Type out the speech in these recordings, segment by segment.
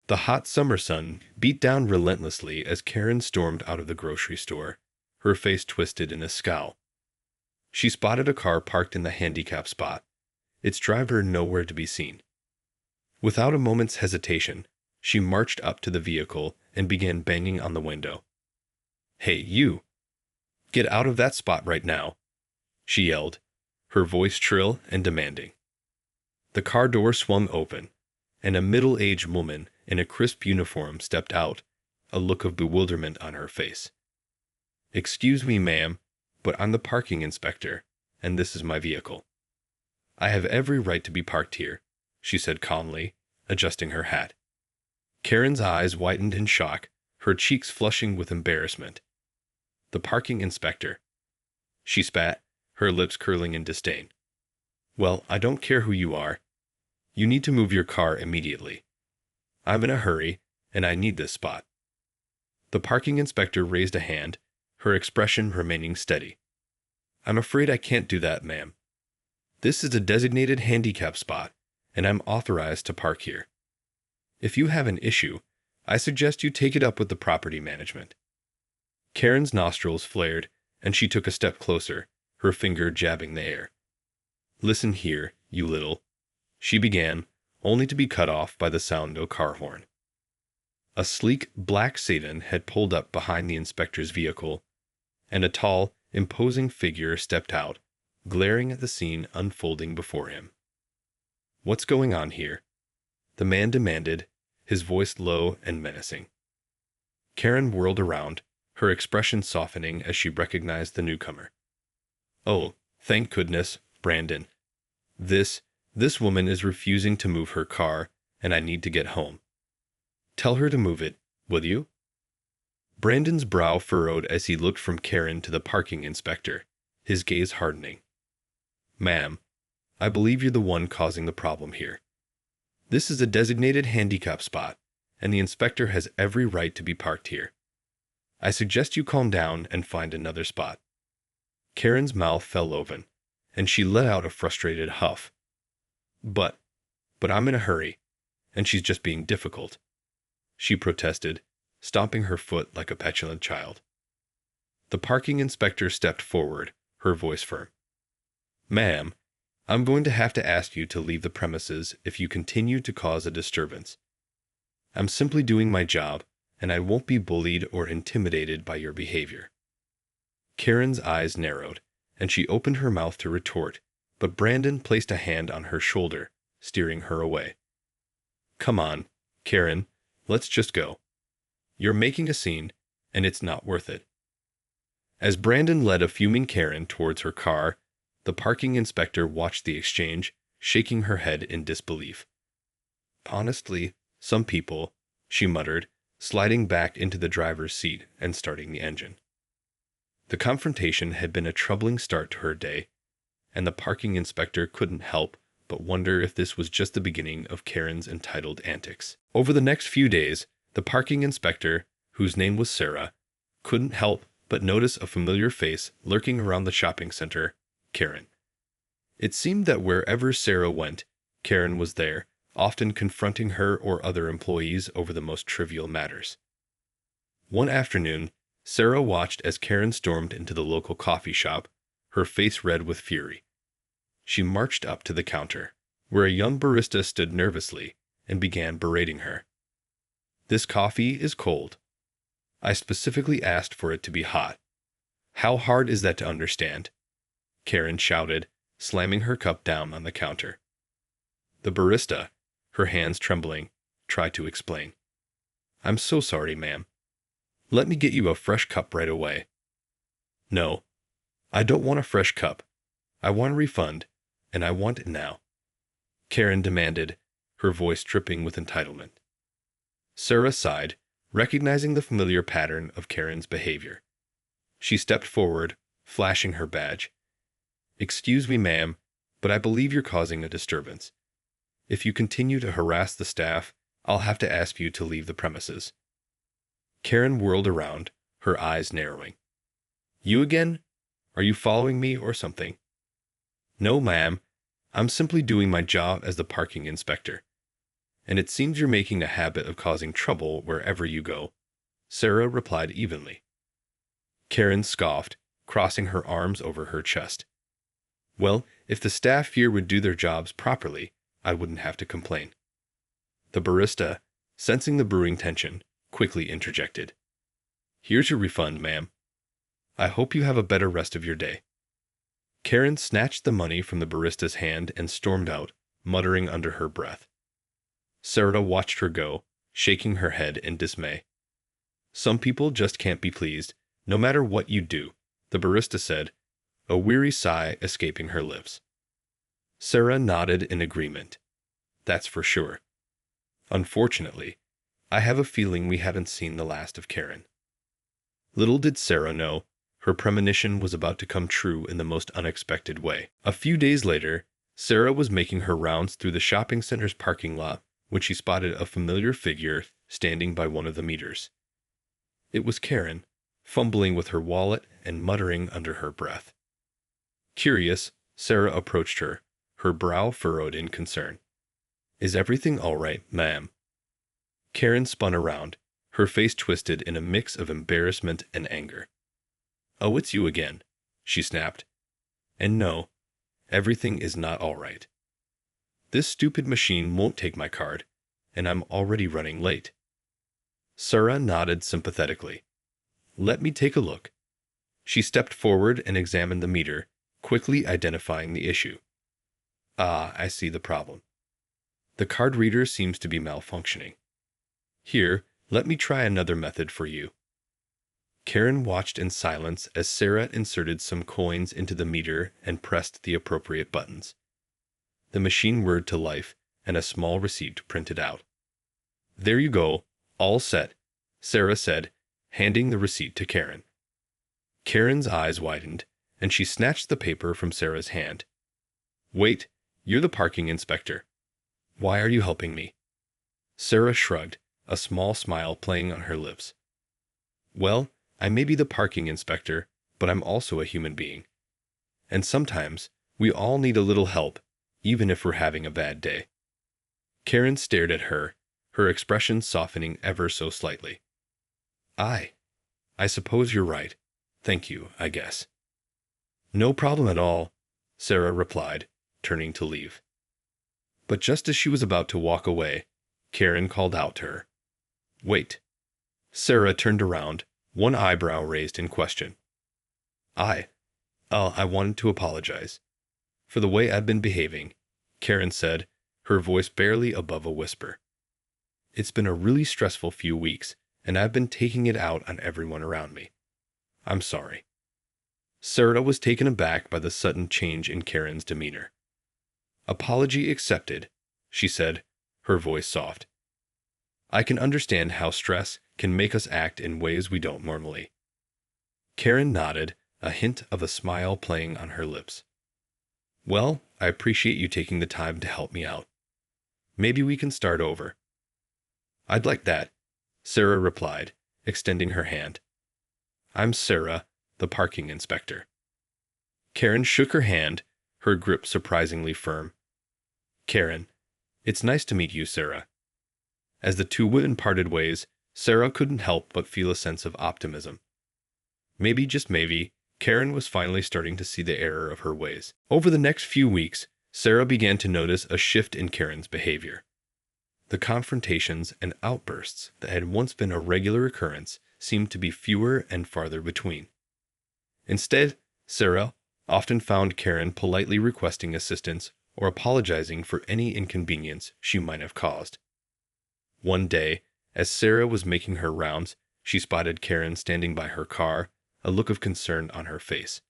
The hot summer sun beat down relentlessly as Karen stormed out of the grocery store, her face twisted in a scowl. She spotted a car parked in the handicap spot, its driver nowhere to be seen. Without a moment's hesitation, she marched up to the vehicle and began banging on the window. "Hey, you! Get out of that spot right now!" she yelled, her voice shrill and demanding. The car door swung open, and a middle-aged woman in a crisp uniform stepped out, a look of bewilderment on her face. "Excuse me, ma'am, but I'm the parking inspector, and this is my vehicle. I have every right to be parked here," she said calmly, adjusting her hat. Karen's eyes widened in shock, her cheeks flushing with embarrassment. "The parking inspector," she spat, her lips curling in disdain. "Well, I don't care who you are. You need to move your car immediately. I'm in a hurry, and I need this spot." The parking inspector raised a hand, her expression remaining steady. "I'm afraid I can't do that, ma'am. This is a designated handicap spot, and I'm authorized to park here. If you have an issue, I suggest you take it up with the property management." Karen's nostrils flared, and she took a step closer, her finger jabbing the air. "Listen here, you little," she began, only to be cut off by the sound of a car horn. A sleek black sedan had pulled up behind the inspector's vehicle, and a tall, imposing figure stepped out, glaring at the scene unfolding before him. "What's going on here?" the man demanded, his voice low and menacing. Karen whirled around, her expression softening as she recognized the newcomer. "Oh, thank goodness, Brandon. This woman is refusing to move her car, and I need to get home. Tell her to move it, will you?" Brandon's brow furrowed as he looked from Karen to the parking inspector, his gaze hardening. "Ma'am, I believe you're the one causing the problem here. This is a designated handicap spot, and the inspector has every right to be parked here. I suggest you calm down and find another spot." Karen's mouth fell open, and she let out a frustrated huff. But I'm in a hurry, and she's just being difficult," she protested, stomping her foot like a petulant child. The parking inspector stepped forward, her voice firm. "Ma'am, I'm going to have to ask you to leave the premises if you continue to cause a disturbance. I'm simply doing my job, and I won't be bullied or intimidated by your behavior." Karen's eyes narrowed, and she opened her mouth to retort, but Brandon placed a hand on her shoulder, steering her away. "Come on, Karen, let's just go. You're making a scene, and it's not worth it." As Brandon led a fuming Karen towards her car, the parking inspector watched the exchange, shaking her head in disbelief. "Honestly, some people," she muttered, sliding back into the driver's seat and starting the engine. The confrontation had been a troubling start to her day, and the parking inspector couldn't help but wonder if this was just the beginning of Karen's entitled antics. Over the next few days, the parking inspector, whose name was Sarah, couldn't help but notice a familiar face lurking around the shopping center, Karen. It seemed that wherever Sarah went, Karen was there, often confronting her or other employees over the most trivial matters. One afternoon, Sarah watched as Karen stormed into the local coffee shop, her face red with fury. She marched up to the counter, where a young barista stood nervously, and began berating her. "This coffee is cold. I specifically asked for it to be hot. How hard is that to understand?" Karen shouted, slamming her cup down on the counter. The barista, her hands trembling, tried to explain. "I'm so sorry, ma'am. Let me get you a fresh cup right away." "No, I don't want a fresh cup. I want a refund, and I want it now," Karen demanded, her voice dripping with entitlement. Sarah sighed, recognizing the familiar pattern of Karen's behavior. She stepped forward, flashing her badge. "Excuse me, ma'am, but I believe you're causing a disturbance. If you continue to harass the staff, I'll have to ask you to leave the premises." Karen whirled around, her eyes narrowing. "You again? Are you following me or something?" "No, ma'am. I'm simply doing my job as the parking inspector. and it seems you're making a habit of causing trouble wherever you go, Sarah replied evenly. Karen scoffed, crossing her arms over her chest. Well, if the staff here would do their jobs properly, I wouldn't have to complain. The barista, sensing the brewing tension, quickly interjected. Here's your refund, ma'am. I hope you have a better rest of your day. Karen snatched the money from the barista's hand and stormed out, muttering under her breath. Sarah watched her go, shaking her head in dismay. Some people just can't be pleased, no matter what you do, the barista said, a weary sigh escaping her lips. Sarah nodded in agreement. That's for sure. Unfortunately, I have a feeling we haven't seen the last of Karen. Little did Sarah know, her premonition was about to come true in the most unexpected way. A few days later, Sarah was making her rounds through the shopping center's parking lot when she spotted a familiar figure standing by one of the meters. It was Karen, fumbling with her wallet and muttering under her breath. Curious, Sarah approached her, her brow furrowed in concern. Is everything all right, ma'am? Karen spun around, her face twisted in a mix of embarrassment and anger. Oh, it's you again, she snapped. And no, everything is not all right. This stupid machine won't take my card, and I'm already running late. Sarah nodded sympathetically. Let me take a look. She stepped forward and examined the meter, quickly identifying the issue. Ah, I see the problem. The card reader seems to be malfunctioning. Here, let me try another method for you. Karen watched in silence as Sarah inserted some coins into the meter and pressed the appropriate buttons. The machine whirred to life, and a small receipt printed out. There you go, all set, Sarah said, handing the receipt to Karen. Karen's eyes widened, and she snatched the paper from Sarah's hand. Wait, you're the parking inspector. Why are you helping me? Sarah shrugged, a small smile playing on her lips. Well, I may be the parking inspector, but I'm also a human being. And sometimes, we all need a little help, even if we're having a bad day. Karen stared at her, her expression softening ever so slightly. I suppose you're right. Thank you, I guess. No problem at all, Sarah replied, turning to leave. But just as she was about to walk away, Karen called out to her. Wait. Sarah turned around, one eyebrow raised in question. I wanted to apologize. For the way I've been behaving, Karen said, her voice barely above a whisper. It's been a really stressful few weeks, and I've been taking it out on everyone around me. I'm sorry. Sarah was taken aback by the sudden change in Karen's demeanor. Apology accepted, she said, her voice soft. I can understand how stress can make us act in ways we don't normally. Karen nodded, a hint of a smile playing on her lips. Well, I appreciate you taking the time to help me out. Maybe we can start over. I'd like that, Sarah replied, extending her hand. I'm Sarah, the parking inspector. Karen shook her hand, her grip surprisingly firm. Karen, it's nice to meet you, Sarah. As the two women parted ways, Sarah couldn't help but feel a sense of optimism. Maybe, just maybe, Karen was finally starting to see the error of her ways. Over the next few weeks, Sarah began to notice a shift in Karen's behavior. The confrontations and outbursts that had once been a regular occurrence seemed to be fewer and farther between. Instead, Sarah often found Karen politely requesting assistance or apologizing for any inconvenience she might have caused. One day, as Sarah was making her rounds, she spotted Karen standing by her car, a look of concern on her face.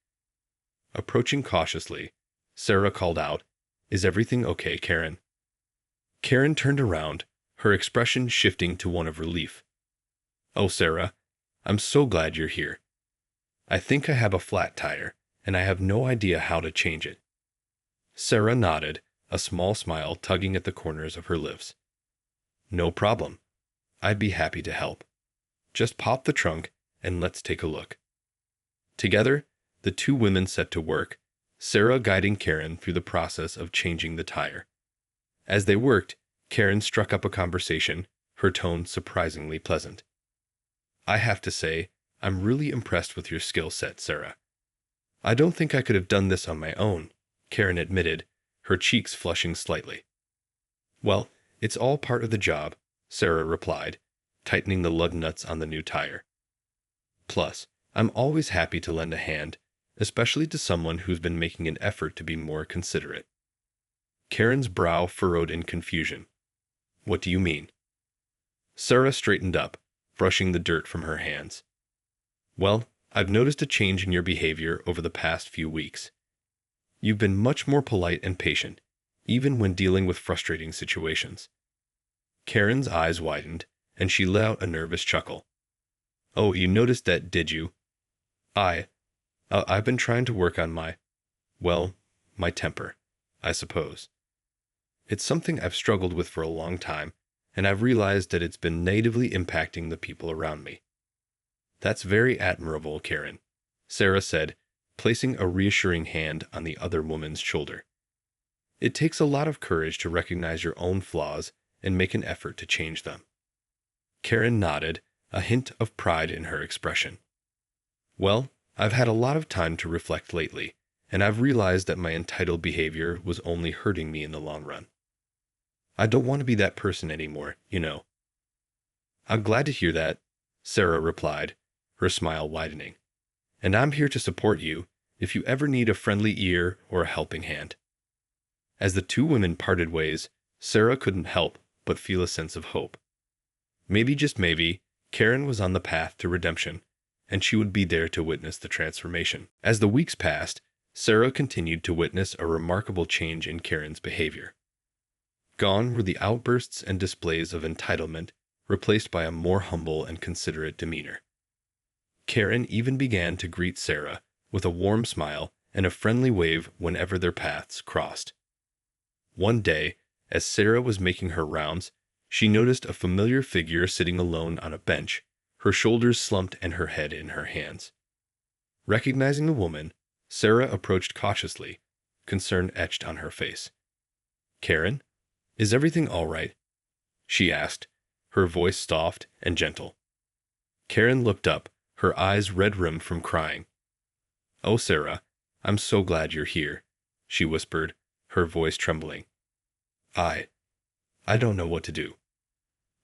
Approaching cautiously, Sarah called out, "Is everything okay, Karen?" Karen turned around, her expression shifting to one of relief. "Oh, Sarah, I'm so glad you're here. I think I have a flat tire, and I have no idea how to change it." Sarah nodded, a small smile tugging at the corners of her lips. "No problem. I'd be happy to help. Just pop the trunk and let's take a look." Together, the two women set to work, Sarah guiding Karen through the process of changing the tire. As they worked, Karen struck up a conversation, her tone surprisingly pleasant. I have to say, I'm really impressed with your skill set, Sarah. I don't think I could have done this on my own, Karen admitted, her cheeks flushing slightly. Well, it's all part of the job, Sarah replied, tightening the lug nuts on the new tire. Plus, I'm always happy to lend a hand, especially to someone who's been making an effort to be more considerate. Karen's brow furrowed in confusion. What do you mean? Sarah straightened up, brushing the dirt from her hands. Well, I've noticed a change in your behavior over the past few weeks. You've been much more polite and patient, even when dealing with frustrating situations. Karen's eyes widened, and she let out a nervous chuckle. Oh, you noticed that, did you? I've been trying to work on my temper, I suppose. It's something I've struggled with for a long time, and I've realized that it's been negatively impacting the people around me. That's very admirable, Karen, Sarah said, placing a reassuring hand on the other woman's shoulder. It takes a lot of courage to recognize your own flaws and make an effort to change them. Karen nodded, a hint of pride in her expression. Well, I've had a lot of time to reflect lately, and I've realized that my entitled behavior was only hurting me in the long run. I don't want to be that person anymore, you know. I'm glad to hear that, Sarah replied, her smile widening. And I'm here to support you if you ever need a friendly ear or a helping hand. As the two women parted ways, Sarah couldn't help but feel a sense of hope. Maybe, just maybe, Karen was on the path to redemption, and she would be there to witness the transformation. As the weeks passed, Sarah continued to witness a remarkable change in Karen's behavior. Gone were the outbursts and displays of entitlement, replaced by a more humble and considerate demeanor. Karen even began to greet Sarah with a warm smile and a friendly wave whenever their paths crossed. One day, as Sarah was making her rounds, she noticed a familiar figure sitting alone on a bench, her shoulders slumped and her head in her hands. Recognizing the woman, Sarah approached cautiously, concern etched on her face. Karen? Is everything all right? She asked, her voice soft and gentle. Karen looked up, her eyes red-rimmed from crying. Oh, Sarah, I'm so glad you're here, she whispered, her voice trembling. I don't know what to do.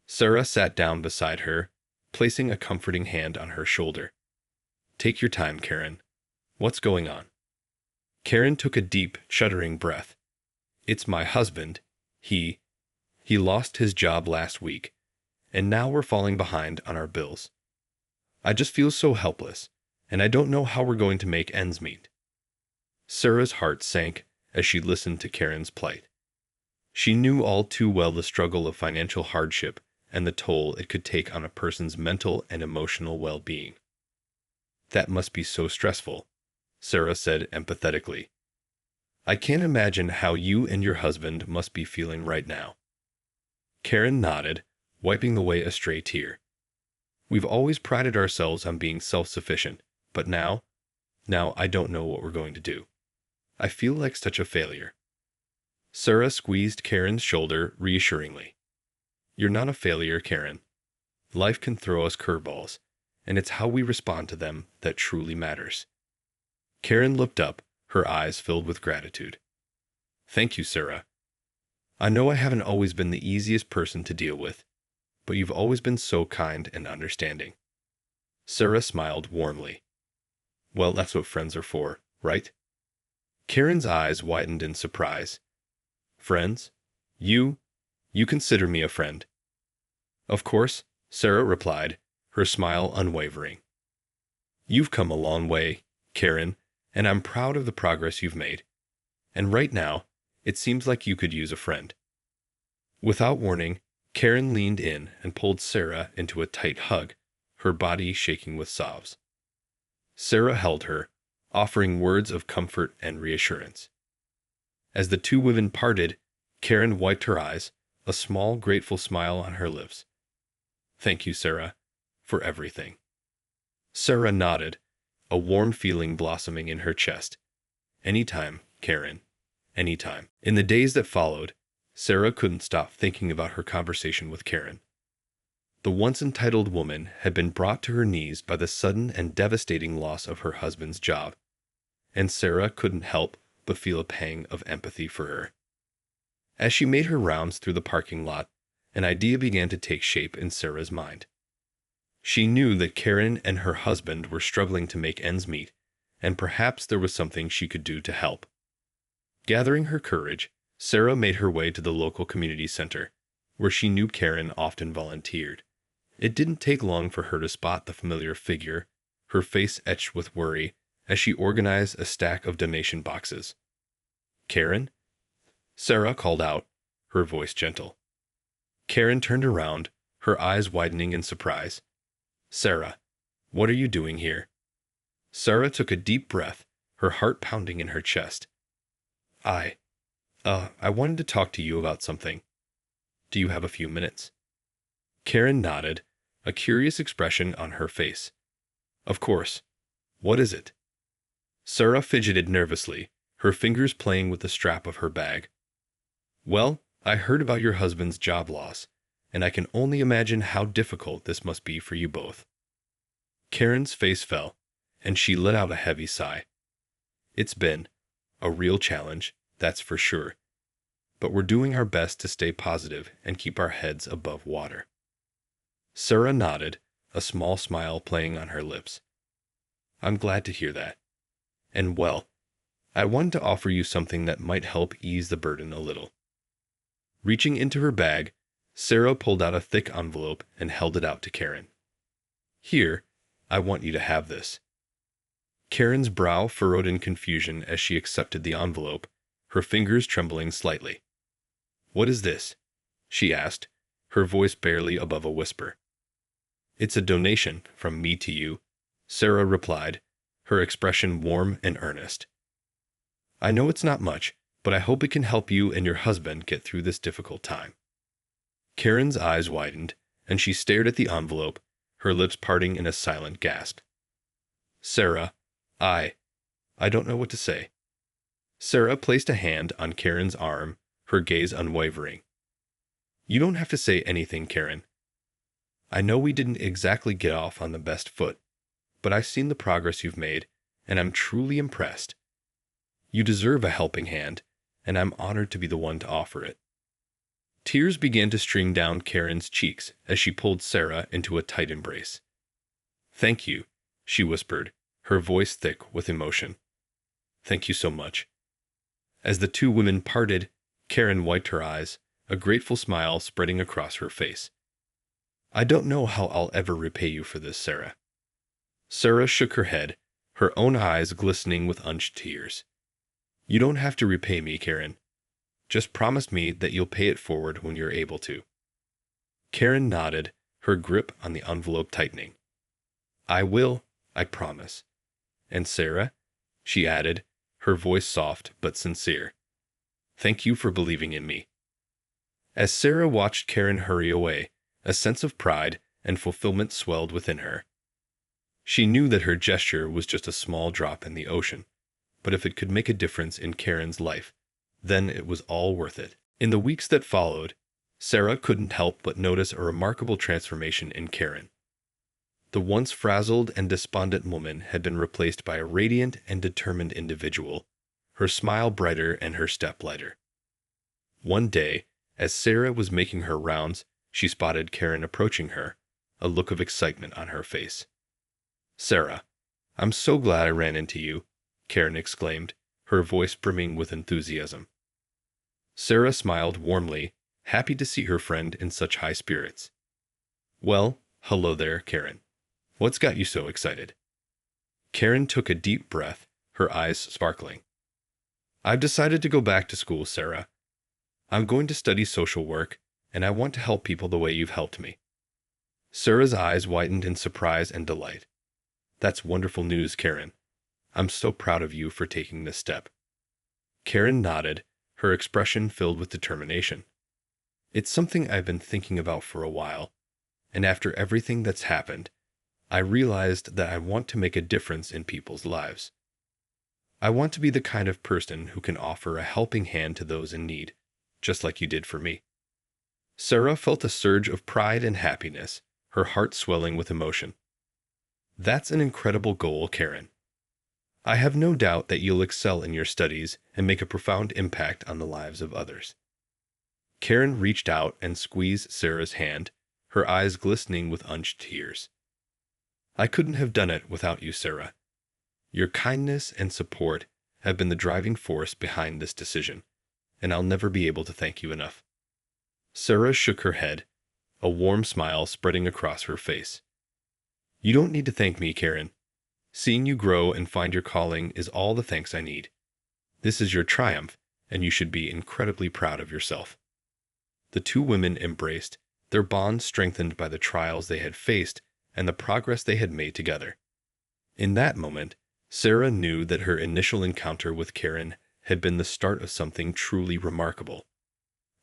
Sarah sat down beside her, placing a comforting hand on her shoulder. Take your time, Karen. What's going on? Karen took a deep, shuddering breath. It's my husband. He lost his job last week, and now we're falling behind on our bills. I just feel so helpless, and I don't know how we're going to make ends meet. Sarah's heart sank as she listened to Karen's plight. She knew all too well the struggle of financial hardship and the toll it could take on a person's mental and emotional well-being. That must be so stressful, Sarah said empathetically. I can't imagine how you and your husband must be feeling right now. Karen nodded, wiping away a stray tear. We've always prided ourselves on being self-sufficient, but now I don't know what we're going to do. I feel like such a failure. Sarah squeezed Karen's shoulder reassuringly. You're not a failure, Karen. Life can throw us curveballs, and it's how we respond to them that truly matters. Karen looked up, her eyes filled with gratitude. Thank you, Sarah. I know I haven't always been the easiest person to deal with, but you've always been so kind and understanding. Sarah smiled warmly. Well, that's what friends are for, right? Karen's eyes widened in surprise. Friends? You consider me a friend? Of course, Sarah replied, her smile unwavering. You've come a long way, Karen, and I'm proud of the progress you've made. And right now, it seems like you could use a friend. Without warning, Karen leaned in and pulled Sarah into a tight hug, her body shaking with sobs. Sarah held her, offering words of comfort and reassurance. As the two women parted, Karen wiped her eyes, a small, grateful smile on her lips. Thank you, Sarah, for everything. Sarah nodded, a warm feeling blossoming in her chest. Anytime, Karen. Anytime. In the days that followed, Sarah couldn't stop thinking about her conversation with Karen. The once entitled woman had been brought to her knees by the sudden and devastating loss of her husband's job, and Sarah couldn't help but feel a pang of empathy for her. As she made her rounds through the parking lot, an idea began to take shape in Sarah's mind. She knew that Karen and her husband were struggling to make ends meet, and perhaps there was something she could do to help. Gathering her courage, Sarah made her way to the local community center, where she knew Karen often volunteered. It didn't take long for her to spot the familiar figure, her face etched with worry, as she organized a stack of donation boxes. "Karen?" Sarah called out, her voice gentle. Karen turned around, her eyes widening in surprise. "Sarah, what are you doing here?" Sarah took a deep breath, her heart pounding in her chest. I wanted to talk to you about something. Do you have a few minutes?" Karen nodded, a curious expression on her face. "Of course. What is it?" Sarah fidgeted nervously, her fingers playing with the strap of her bag. "Well, I heard about your husband's job loss, and I can only imagine how difficult this must be for you both." Karen's face fell, and she let out a heavy sigh. "It's been a real challenge, that's for sure. But we're doing our best to stay positive and keep our heads above water." Sarah nodded, a small smile playing on her lips. "I'm glad to hear that. And well, I wanted to offer you something that might help ease the burden a little." Reaching into her bag, Sarah pulled out a thick envelope and held it out to Karen. "Here, I want you to have this." Karen's brow furrowed in confusion as she accepted the envelope, her fingers trembling slightly. "What is this?" she asked, her voice barely above a whisper. "It's a donation from me to you," Sarah replied, her expression warm and earnest. "I know it's not much, but I hope it can help you and your husband get through this difficult time." Karen's eyes widened, and she stared at the envelope, her lips parting in a silent gasp. "Sarah, I don't know what to say." Sarah placed a hand on Karen's arm, her gaze unwavering. "You don't have to say anything, Karen. I know we didn't exactly get off on the best foot, but I've seen the progress you've made, and I'm truly impressed. You deserve a helping hand, and I'm honored to be the one to offer it." Tears began to stream down Karen's cheeks as she pulled Sarah into a tight embrace. "Thank you," she whispered, her voice thick with emotion. "Thank you so much." As the two women parted, Karen wiped her eyes, a grateful smile spreading across her face. "I don't know how I'll ever repay you for this, Sarah." Sarah shook her head, her own eyes glistening with unshed tears. "You don't have to repay me, Karen. Just promise me that you'll pay it forward when you're able to." Karen nodded, her grip on the envelope tightening. "I will, I promise. And Sarah," she added, her voice soft but sincere, "thank you for believing in me." As Sarah watched Karen hurry away, a sense of pride and fulfillment swelled within her. She knew that her gesture was just a small drop in the ocean, but if it could make a difference in Karen's life, then it was all worth it. In the weeks that followed, Sarah couldn't help but notice a remarkable transformation in Karen. The once frazzled and despondent woman had been replaced by a radiant and determined individual, her smile brighter and her step lighter. One day, as Sarah was making her rounds, she spotted Karen approaching her, a look of excitement on her face. "Sarah, I'm so glad I ran into you," Karen exclaimed, her voice brimming with enthusiasm. Sarah smiled warmly, happy to see her friend in such high spirits. "Well, hello there, Karen. What's got you so excited?" Karen took a deep breath, her eyes sparkling. "I've decided to go back to school, Sarah. I'm going to study social work, and I want to help people the way you've helped me." Sarah's eyes widened in surprise and delight. "That's wonderful news, Karen. I'm so proud of you for taking this step." Karen nodded, her expression filled with determination. "It's something I've been thinking about for a while, and after everything that's happened, I realized that I want to make a difference in people's lives. I want to be the kind of person who can offer a helping hand to those in need, just like you did for me. Sarah felt a surge of pride and happiness, her heart swelling with emotion. That's an incredible goal, Karen. I have no doubt that you'll excel in your studies and make a profound impact on the lives of others. Karen reached out and squeezed Sarah's hand, her eyes glistening with unshed tears. I couldn't have done it without you, Sarah. Your kindness and support have been the driving force behind this decision, and I'll never be able to thank you enough. Sarah shook her head, a warm smile spreading across her face. You don't need to thank me, Karen. Seeing you grow and find your calling is all the thanks I need. This is your triumph, and you should be incredibly proud of yourself. The two women embraced, their bond strengthened by the trials they had faced and the progress they had made together. In that moment, Sarah knew that her initial encounter with Karen had been the start of something truly remarkable.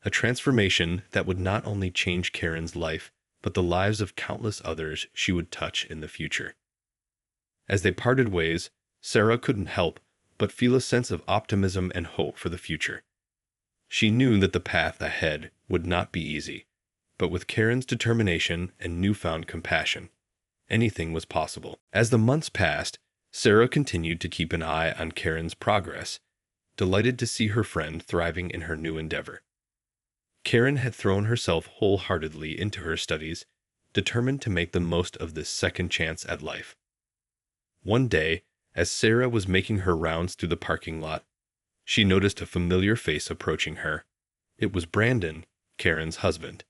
A transformation that would not only change Karen's life, but the lives of countless others she would touch in the future. As they parted ways, Sarah couldn't help but feel a sense of optimism and hope for the future. She knew that the path ahead would not be easy, but with Karen's determination and newfound compassion, anything was possible. As the months passed, Sarah continued to keep an eye on Karen's progress, delighted to see her friend thriving in her new endeavor. Karen had thrown herself wholeheartedly into her studies, determined to make the most of this second chance at life. One day, as Sarah was making her rounds through the parking lot, she noticed a familiar face approaching her. It was Brandon, Karen's husband.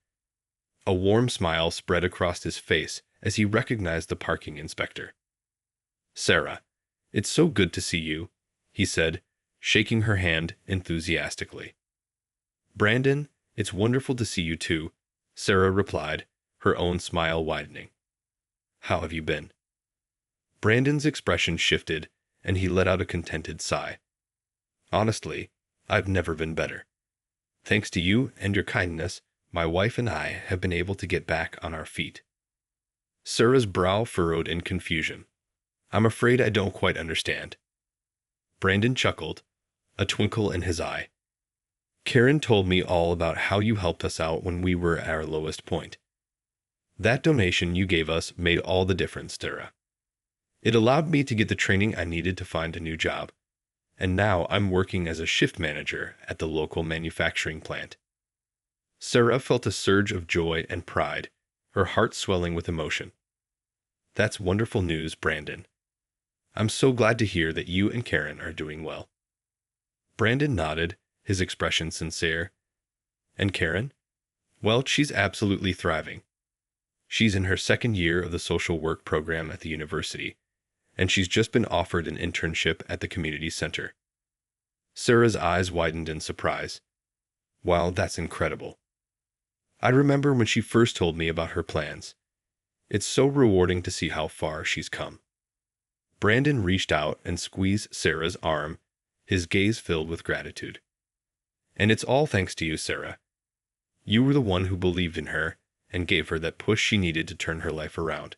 A warm smile spread across his face as he recognized the parking inspector. Sarah, it's so good to see you, he said, shaking her hand enthusiastically. Brandon, it's wonderful to see you too, Sarah replied, her own smile widening. How have you been? Brandon's expression shifted, and he let out a contented sigh. Honestly, I've never been better. Thanks to you and your kindness, my wife and I have been able to get back on our feet. Sarah's brow furrowed in confusion. I'm afraid I don't quite understand. Brandon chuckled, a twinkle in his eye. Karen told me all about how you helped us out when we were at our lowest point. That donation you gave us made all the difference, Sarah. It allowed me to get the training I needed to find a new job, and now I'm working as a shift manager at the local manufacturing plant. Sarah felt a surge of joy and pride, her heart swelling with emotion. That's wonderful news, Brandon. I'm so glad to hear that you and Karen are doing well. Brandon nodded, his expression sincere. And Karen? Well, she's absolutely thriving. She's in her second year of the social work program at the university, and she's just been offered an internship at the community center. Sarah's eyes widened in surprise. Wow, that's incredible. I remember when she first told me about her plans. It's so rewarding to see how far she's come. Brandon reached out and squeezed Sarah's arm, his gaze filled with gratitude. And it's all thanks to you, Sarah. You were the one who believed in her and gave her that push she needed to turn her life around.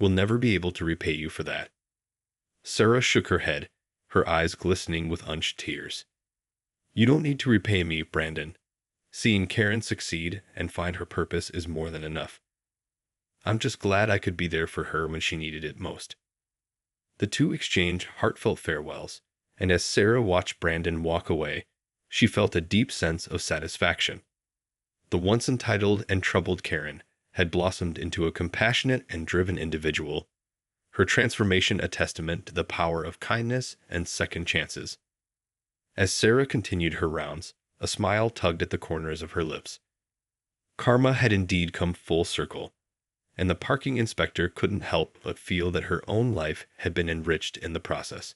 We'll never be able to repay you for that. Sarah shook her head, her eyes glistening with unshed tears. You don't need to repay me, Brandon. Seeing Karen succeed and find her purpose is more than enough. I'm just glad I could be there for her when she needed it most. The two exchanged heartfelt farewells, and as Sarah watched Brandon walk away, she felt a deep sense of satisfaction. The once entitled and troubled Karen had blossomed into a compassionate and driven individual, her transformation a testament to the power of kindness and second chances. As Sarah continued her rounds, a smile tugged at the corners of her lips. Karma had indeed come full circle, and the parking inspector couldn't help but feel that her own life had been enriched in the process.